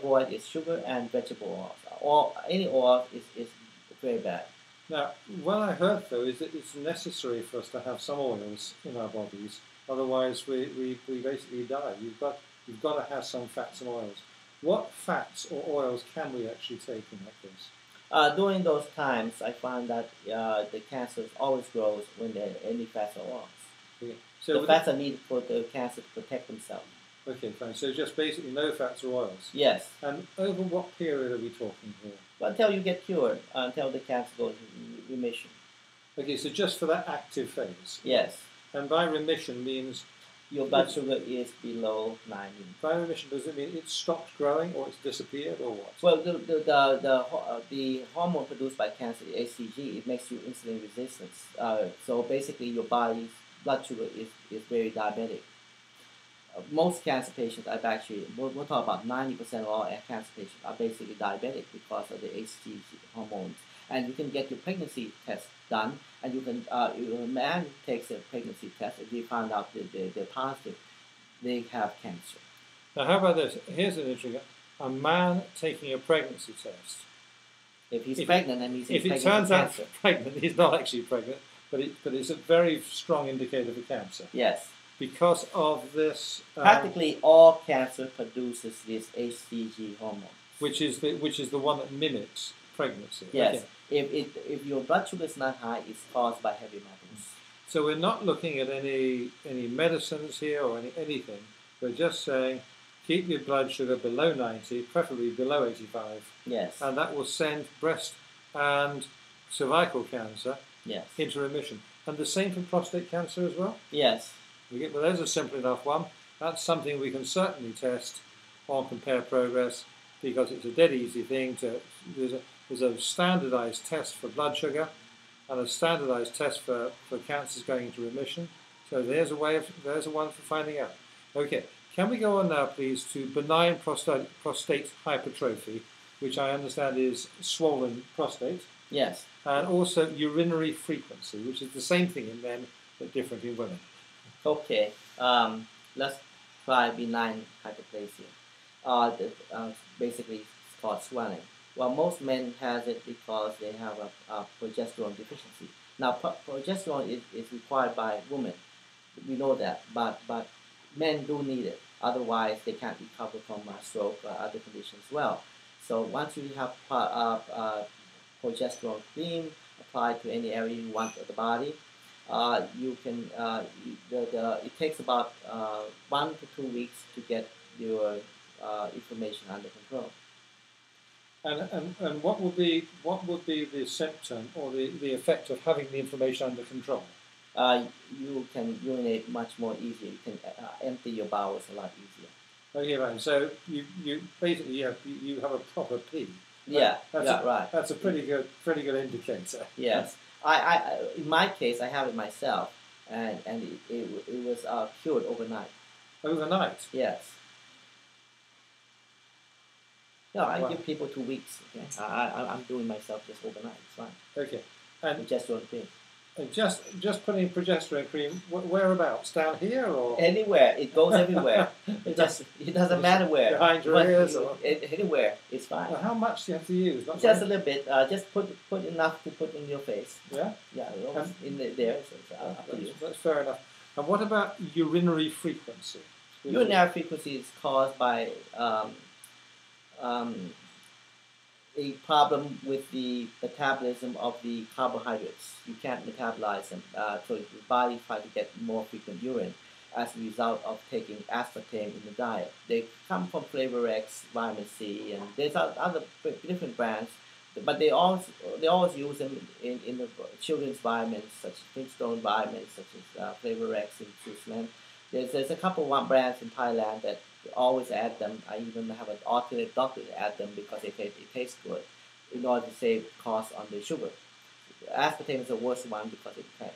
avoid is sugar and vegetable oils. Or any oil is very bad. Now, what I heard though is that it's necessary for us to have some oils in our bodies, otherwise we basically die. You've got to have some fats and oils. What fats or oils can we actually take in that case? During those times, I found that the cancer always grows when there are any fats or oils. Okay. So the fats are needed for the cancer to protect themselves. Okay, fine. So just basically no fats or oils. Yes. And over what period are we talking here? Well, until you get cured, until the cancer goes in remission. Okay, so just for that active phase. Yes. And by remission means your blood sugar is below 90. By remission, does it mean it's stopped growing or it's disappeared or what? Well, the hormone produced by cancer, the HCG, it makes you insulin resistant. So basically, your body's blood sugar is very diabetic. Most cancer patients, we'll talk about 90% of all cancer patients are basically diabetic because of the HCG hormones. And you can get your pregnancy test done, and you can, if a man takes a pregnancy test, if you find out that they're positive, they have cancer. Now, how about this? Here's an interesting: a man taking a pregnancy test. If he's pregnant, that means he's pregnant. If it turns out pregnant, he's not actually pregnant, but it's a very strong indicator for cancer. Yes. Because of this. Practically all cancer produces this HCG hormone, which is the one that mimics pregnancy. Yes. Okay. If your blood sugar is not high, it's caused by heavy metals. So we're not looking at any medicines here or anything. We're just saying keep your blood sugar below 90, preferably below 85. Yes. And that will send breast and cervical cancer into remission. And the same for prostate cancer as well? Yes. Well, there's a simple enough one. That's something we can certainly test on Compare Progress because it's a dead easy thing to. There's a standardized test for blood sugar and a standardized test for cancers going into remission. So there's a one for finding out. Okay, can we go on now, please, to benign prostate hypertrophy, which I understand is swollen prostate. Yes. And also urinary frequency, which is the same thing in men but different in women. Okay, let's try benign hyperplasia. Basically, it's called swelling. Well, most men has it because they have a progesterone deficiency. Now, progesterone is required by women. We know that, but men do need it. Otherwise, they can't recover from a stroke or other conditions as well. So once you have progesterone cream applied to any area you want of the body, you can. It takes about 1 to 2 weeks to get your inflammation under control. And what would be the symptom or the effect of having the inflammation under control? You can urinate much more easier. You can empty your bowels a lot easier. Okay, right. So you basically you have a proper pee. Yeah, right. That's a pretty good indicator. Yes, I in my case I have it myself, and it was cured overnight. Overnight. Yes. No, I give people 2 weeks. Okay? I'm doing myself just overnight. It's fine. Okay. And progesterone cream. And just putting progesterone cream whereabouts? Down here or anywhere? It goes everywhere. It doesn't matter where. Behind your ears or anywhere. It's fine. Well, how much do you have to use? Not just a little bit. Just put enough to put in your face. Yeah. Yeah. In there. So that's fair enough. And what about urinary frequency? Urinary frequency is caused by a problem with the metabolism of the carbohydrates. You can't metabolize them, so the body tries to get more frequent urine as a result of taking aspartame in the diet. They come from Flavor X, vitamin C, and there's other different brands, but they always use them in the children's vitamins, such as Flintstone vitamins, such as Flavor X and Juiceman. There's a couple of brands in Thailand that always add them. I even have an alternate doctor to add them because it tastes good in order to save costs on the sugar. Aspartame is the worst one because it can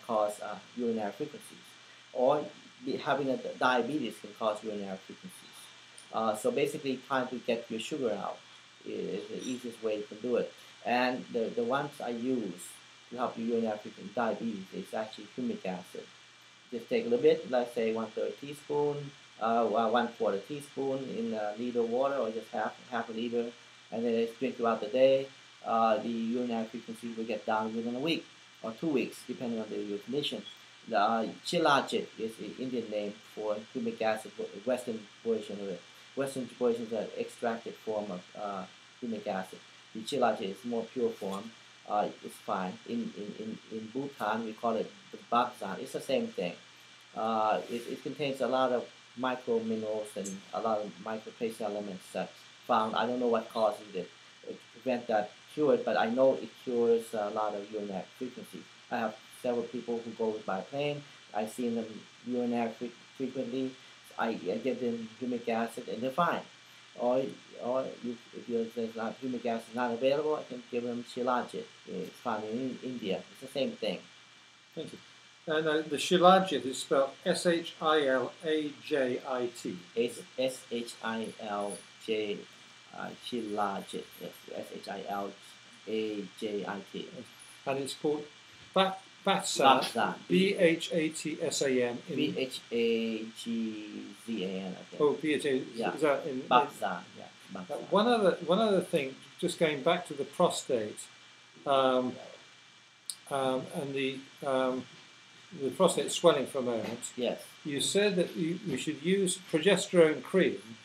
cause urinary frequencies. Or having a diabetes can cause urinary frequencies. So basically trying to get your sugar out is the easiest way you can do it. And the ones I use to help your urinary frequency diabetes is actually humic acid. Just take a little bit, let's say 1/3 teaspoon, 1/4 teaspoon in a liter of water, or just half a liter, and then it's drink throughout the day. The urinary frequency will get down within a week or 2 weeks, depending on your condition. The Shilajit is the Indian name for humic acid, Western version of it. Western version is an extracted form of humic acid. The Shilajit is more pure form. It's fine. In Bhutan, we call it the Bakzan. It's the same thing. It contains a lot of micro minerals and a lot of micro trace elements that's found. I don't know what causes it to prevent that cure, but I know it cures a lot of urinary frequency. I have several people who go by plane. I've seen them urinary frequently. I give them humic acid and they're fine. Or if there's not humic acid not available, I can give them Shilajit. It's found in India. It's the same thing. Thank you. And the Shilajit is spelled S-H-I-L-A-J-I-T. S-H-I-L-J, Shilajit. Yes, S-H-I-L-A-J-I-T. And it's called Bhatsan. B-H-A-T-S-A-N. B-H-A-G-Z-A-N, I think. Oh, B-H-A. Yeah. Is that in? Bhatsan, yeah. Bhatsan. One other thing, just going back to the prostate, and the prostate swelling for a moment. Yes. You said that you should use progesterone cream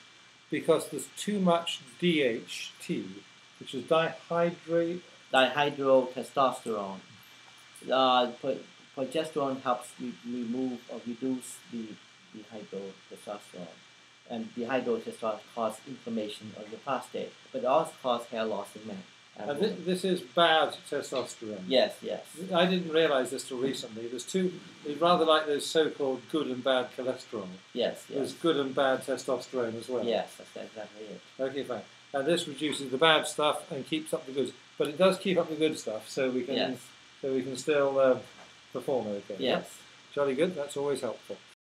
because there's too much DHT, which is dihydrotestosterone. Progesterone helps remove or reduce the dihydrotestosterone. And dihydrotestosterone causes inflammation of the prostate, but it also causes hair loss in men. And this is bad testosterone. Yes, yes. I didn't realise this till recently. It's rather like those so-called good and bad cholesterol. Yes, yes. There's good and bad testosterone as well. Yes, that's exactly it. Okay, fine. And this reduces the bad stuff and keeps up the good. But it does keep up the good stuff, so we can still perform okay. Yes. Jolly good. That's always helpful.